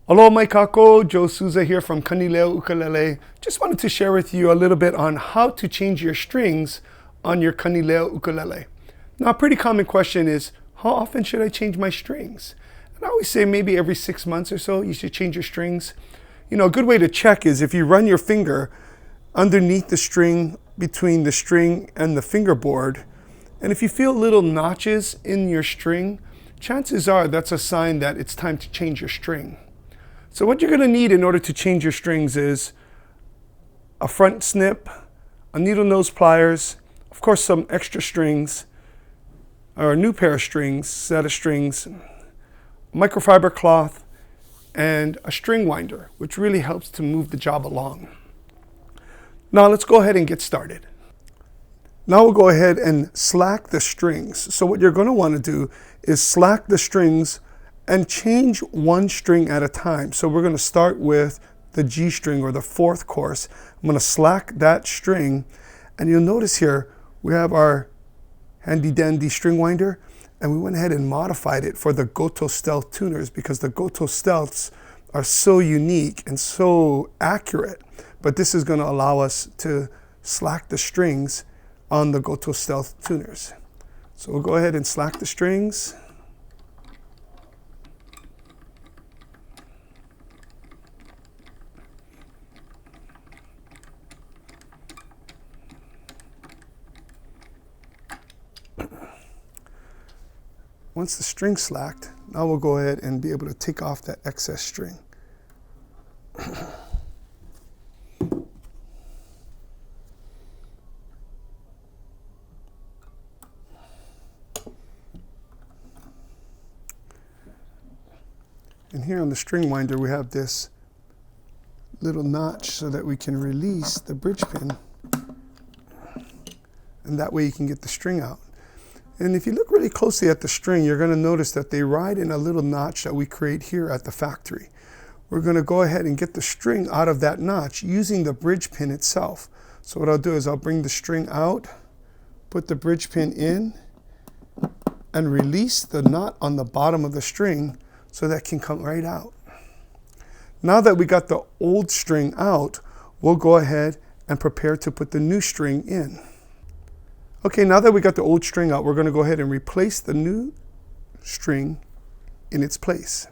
Aloha mai kako, Joe Souza here from Kanile Ukulele. Just wanted to share with you a little bit on how to change your strings on your Kanile ukulele. Now, a pretty common question is, how often should I change my strings? And I always say maybe every 6 months or so you should change your strings. You know, a good way to check is if you run your finger underneath the string, between the string and the fingerboard, and if you feel little notches in your string, chances are that's a sign that it's time to change your string. So what you're going to need in order to change your strings is a front snip, a needle nose pliers, of course some extra strings, or a new pair of strings, set of strings, a microfiber cloth, and a string winder, which really helps to move the job along. Now let's go ahead and get started. Now we'll go ahead and slack the strings. So what you're going to want to do is slack the strings and change one string at a time. So we're going to start with the G string, or the fourth course. I'm going to slack that string, and you'll notice here we have our handy dandy string winder, and we went ahead and modified it for the Goto Stealth tuners because the Goto Stealths are so unique and so accurate. But this is going to allow us to slack the strings on the Goto Stealth tuners. So we'll go ahead and slack the strings. Once the string's slacked, now we'll go ahead and be able to take off that excess string. And here on the string winder, we have this little notch so that we can release the bridge pin, and that way you can get the string out. And if you look really closely at the string, you're going to notice that they ride in a little notch that we create here at the factory. We're going to go ahead and get the string out of that notch using the bridge pin itself. So what I'll do is I'll bring the string out, put the bridge pin in, and release the knot on the bottom of the string so that can come right out. Now that we got the old string out, we'll go ahead and prepare to put the new string in. Okay, now that we got the old string out, we're going to go ahead and replace the new string in its place.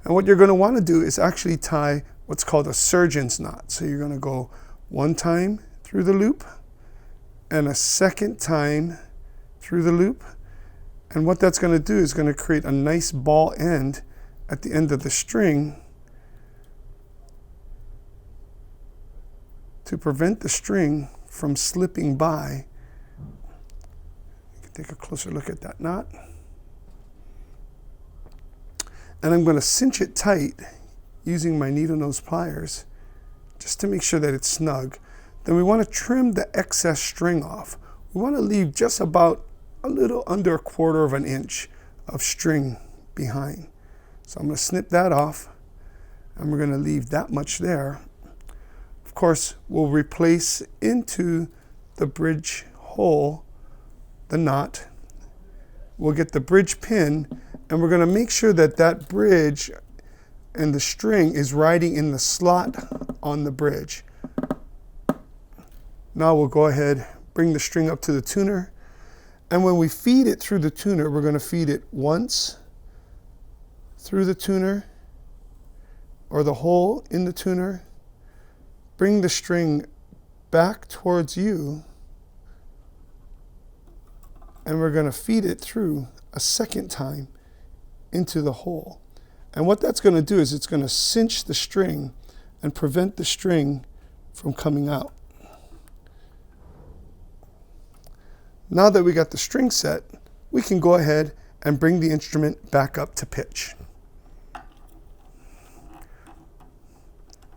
And what you're going to want to do is actually tie what's called a surgeon's knot. So you're going to go one time through the loop and a second time through the loop. And what that's going to do is going to create a nice ball end at the end of the string to prevent the string from slipping by. Take a closer look at that knot. And I'm going to cinch it tight using my needle nose pliers just to make sure that it's snug. Then we want to trim the excess string off. We want to leave just about a little under 1/4 of an inch of string behind. So I'm going to snip that off, and we're going to leave that much there. Of course, we'll replace into the bridge hole the knot. We'll get the bridge pin, and we're going to make sure that that bridge and the string is riding in the slot on the bridge. Now we'll go ahead, bring the string up to the tuner, and when we feed it through the tuner, we're going to feed it once through the tuner, or the hole in the tuner. Bring the string back towards you, and we're going to feed it through a second time into the hole. And what that's going to do is it's going to cinch the string and prevent the string from coming out. Now that we got the string set, we can go ahead and bring the instrument back up to pitch.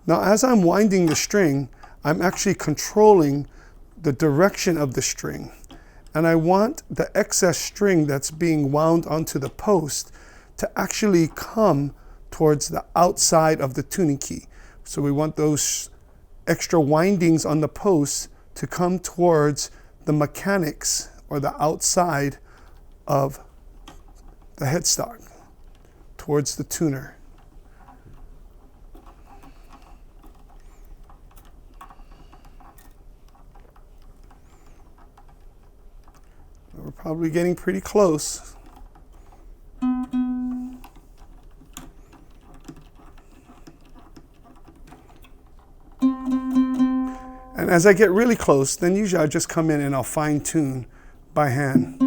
Now, as I'm winding the string, I'm actually controlling the direction of the string. And I want the excess string that's being wound onto the post to actually come towards the outside of the tuning key. So we want those extra windings on the post to come towards the mechanics, or the outside of the headstock, towards the tuner. Probably getting pretty close. And as I get really close, then usually I just come in and I'll fine tune by hand.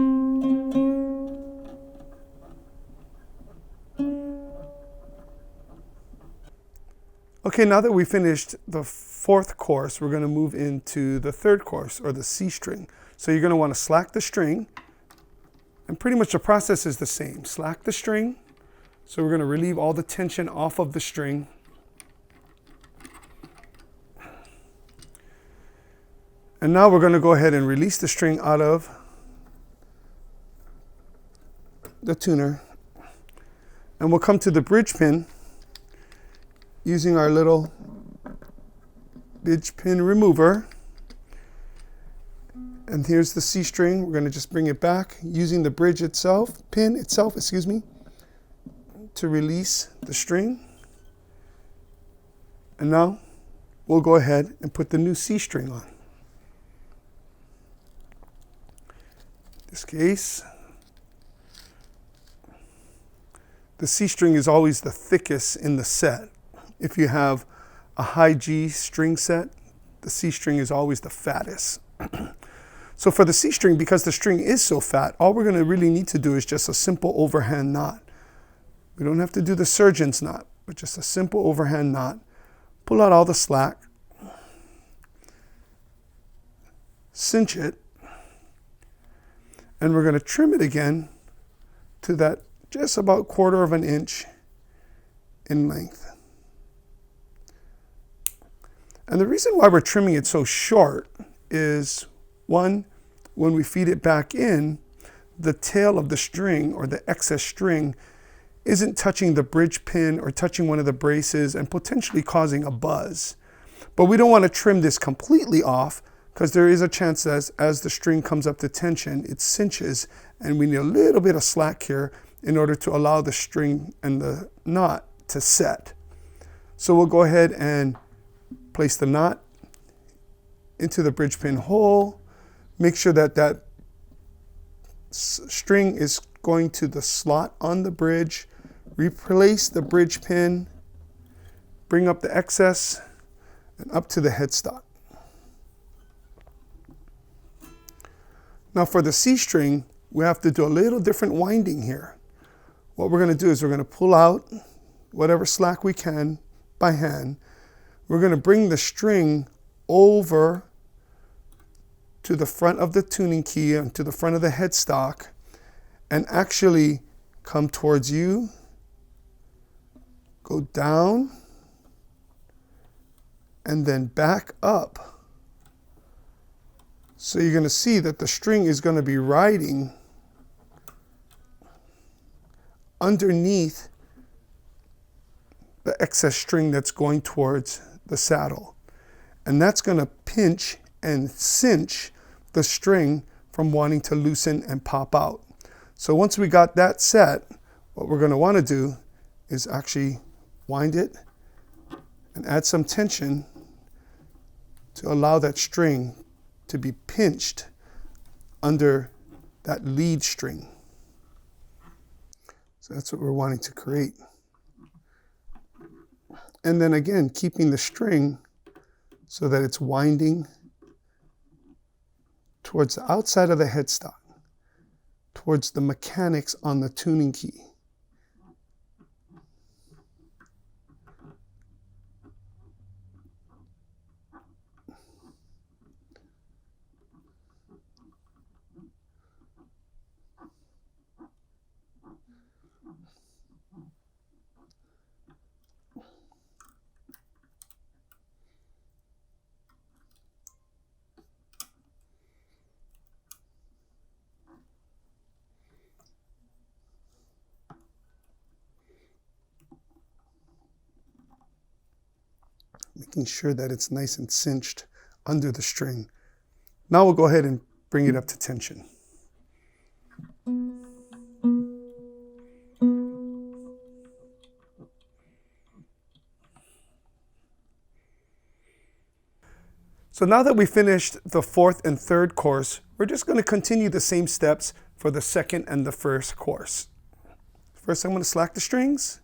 Okay, now that we finished the fourth course, we're going to move into the third course, or the C string. So you're going to want to slack the string, and pretty much the process is the same. Slack the string, so we're going to relieve all the tension off of the string. And now we're going to go ahead and release the string out of the tuner, and we'll come to the bridge pin using our little bridge pin remover. And here's the C string. We're going to just bring it back using the bridge itself, pin itself, excuse me, to release the string. And now we'll go ahead and put the new C string on. In this case, the C string is always the thickest in the set. If you have a high G string set, the C string is always the fattest. So for the C string, because the string is so fat, all we're going to really need to do is just a simple overhand knot. We don't have to do the surgeon's knot, but just a simple overhand knot. Pull out all the slack, cinch it, and we're going to trim it again to that just about 1/4 of an inch in length. And the reason why we're trimming it so short is, one, when we feed it back in, the tail of the string, or the excess string, isn't touching the bridge pin or touching one of the braces and potentially causing a buzz. But we don't want to trim this completely off, because there is a chance that as the string comes up to tension, it cinches, and we need a little bit of slack here in order to allow the string and the knot to set. So we'll go ahead and place the knot into the bridge pin hole. Make sure that that string is going to the slot on the bridge. Replace the bridge pin, bring up the excess, and up to the headstock. Now for the C string, we have to do a little different winding here. What we're going to do is we're going to pull out whatever slack we can by hand. We're going to bring the string over to the front of the tuning key and to the front of the headstock, and actually come towards you, go down, and then back up. So you're going to see that the string is going to be riding underneath the excess string that's going towards the saddle. And that's going to pinch and cinch the string from wanting to loosen and pop out. So once we got that set, what we're going to want to do is actually wind it and add some tension to allow that string to be pinched under that lead string. So that's what we're wanting to create. And then again, keeping the string so that it's winding towards the outside of the headstock, towards the mechanics on the tuning key. Making sure that it's nice and cinched under the string. Now we'll go ahead and bring it up to tension. So now that we finished the fourth and third course we're just going to continue the same steps for the second and the first course. First, I'm going to slack the strings.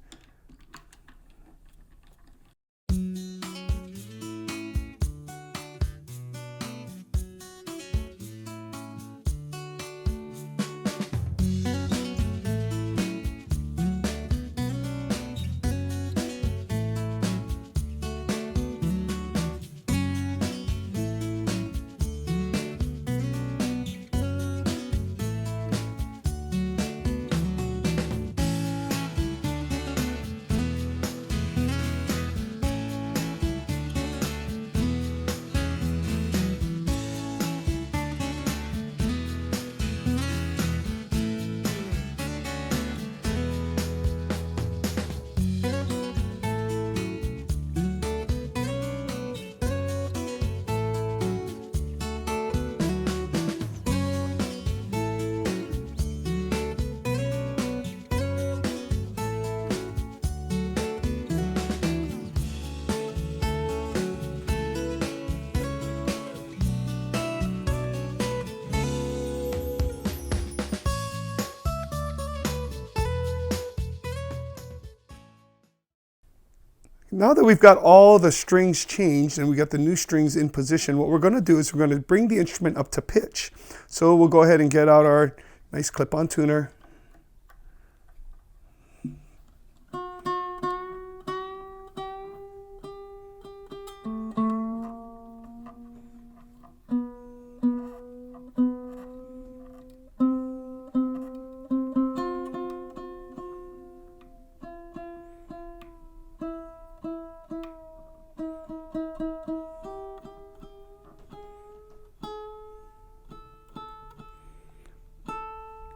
Now that we've got all the strings changed and we got the new strings in position, what we're going to do is we're going to bring the instrument up to pitch. So we'll go ahead and get out our nice clip-on tuner.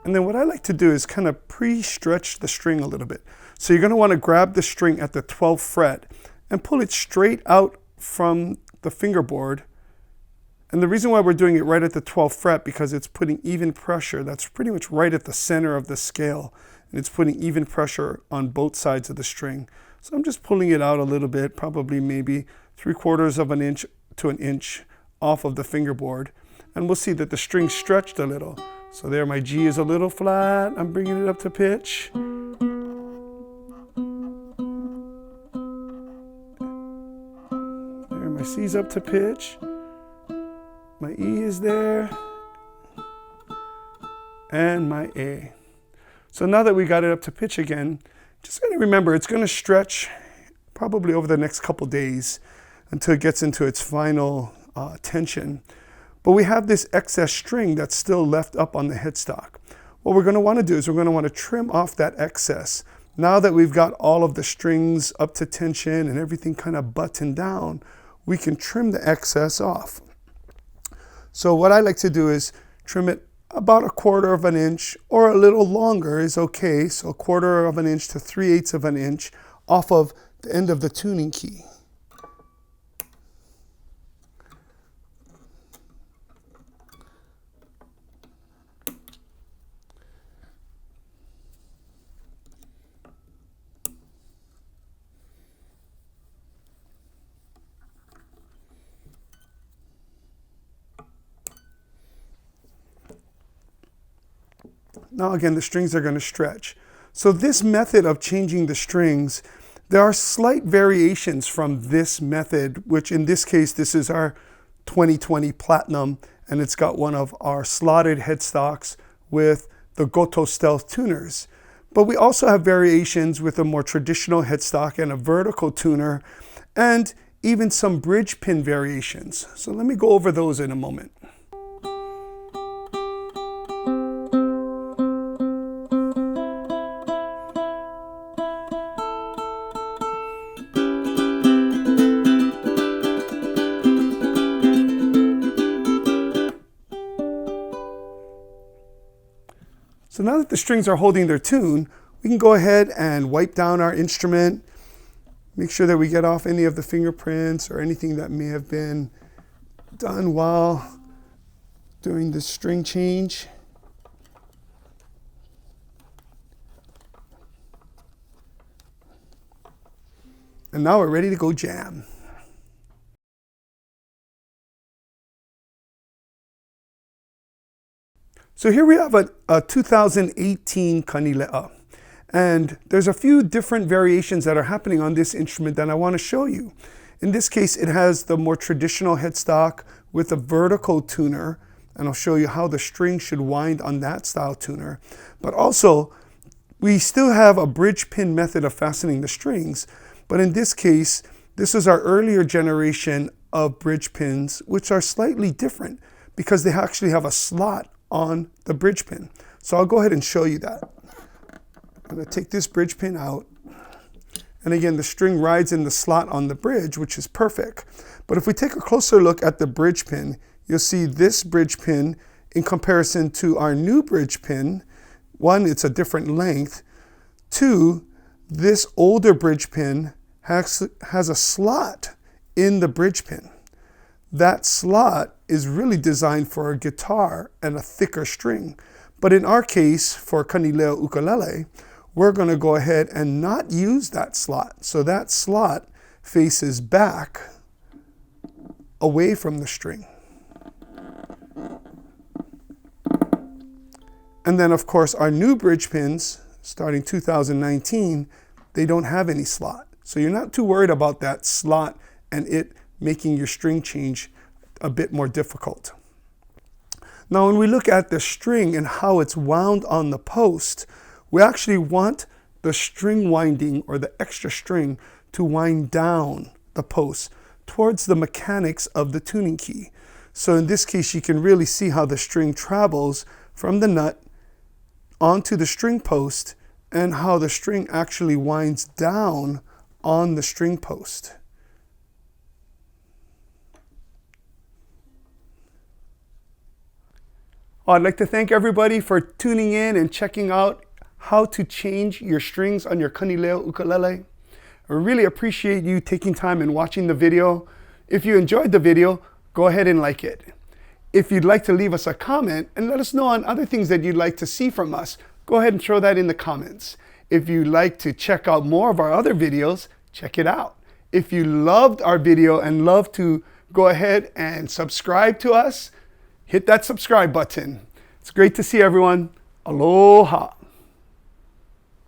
And then what I like to do is kind of pre-stretch the string a little bit. So you're going to want to grab the string at the 12th fret and pull it straight out from the fingerboard. And the reason why we're doing it right at the 12th fret, because it's putting even pressure. That's pretty much right at the center of the scale. And it's putting even pressure on both sides of the string. So I'm just pulling it out a little bit, probably maybe 3/4 of an inch to an inch off of the fingerboard. And we'll see that the string stretched a little. So there, my G is a little flat. I'm bringing it up to pitch. There, my C's up to pitch. My E is there. And my A. So now that we got it up to pitch again, just going to remember it's going to stretch probably over the next couple days until it gets into its final tension. But we have this excess string that's still left up on the headstock. What we're going to want to do is we're going to want to trim off that excess. Now that we've got all of the strings up to tension and everything kind of buttoned down, we can trim the excess off. So what I like to do is trim it about 1/4 of an inch, or a little longer is okay. So 1/4 of an inch to 3/8 of an inch off of the end of the tuning key. Now again, the strings are going to stretch. So this method of changing the strings, there are slight variations from this method, which in this case, this is our 2020 Platinum, and it's got one of our slotted headstocks with the Goto Stealth tuners. But we also have variations with a more traditional headstock and a vertical tuner, and even some bridge pin variations. So let me go over those in a moment. So now that the strings are holding their tune, we can go ahead and wipe down our instrument, make sure that we get off any of the fingerprints or anything that may have been done while doing the string change. And now we're ready to go jam. So here we have a 2018 Kanile. And there's a few different variations that are happening on this instrument that I want to show you. In this case, it has the more traditional headstock with a vertical tuner, and I'll show you how the string should wind on that style tuner. But also, we still have a bridge pin method of fastening the strings, but in this case, this is our earlier generation of bridge pins, which are slightly different because they actually have a slot on the bridge pin. So I'll go ahead and show you that. I'm going to take this bridge pin out. And again, the string rides in the slot on the bridge, which is perfect. But if we take a closer look at the bridge pin, you'll see this bridge pin in comparison to our new bridge pin. One, it's a different length. Two, this older bridge pin has a slot in the bridge pin. That slot is really designed for a guitar and a thicker string. But in our case, for Kanile ukulele, we're going to go ahead and not use that slot. So that slot faces back away from the string. And then, of course, our new bridge pins, starting 2019, they don't have any slot. So you're not too worried about that slot and it making your string change a bit more difficult. Now, when we look at the string and how it's wound on the post, we actually want the string winding or the extra string to wind down the post towards the mechanics of the tuning key. So in this case, you can really see how the string travels from the nut onto the string post and how the string actually winds down on the string post. I'd like to thank everybody for tuning in and checking out how to change your strings on your Kanile ukulele. I really appreciate you taking time and watching the video. If you enjoyed the video, go ahead and like it. If you'd like to leave us a comment and let us know on other things that you'd like to see from us, go ahead and throw that in the comments. If you'd like to check out more of our other videos, check it out. If you loved our video and love to go ahead and subscribe to us, hit that subscribe button. It's great to see everyone. Aloha.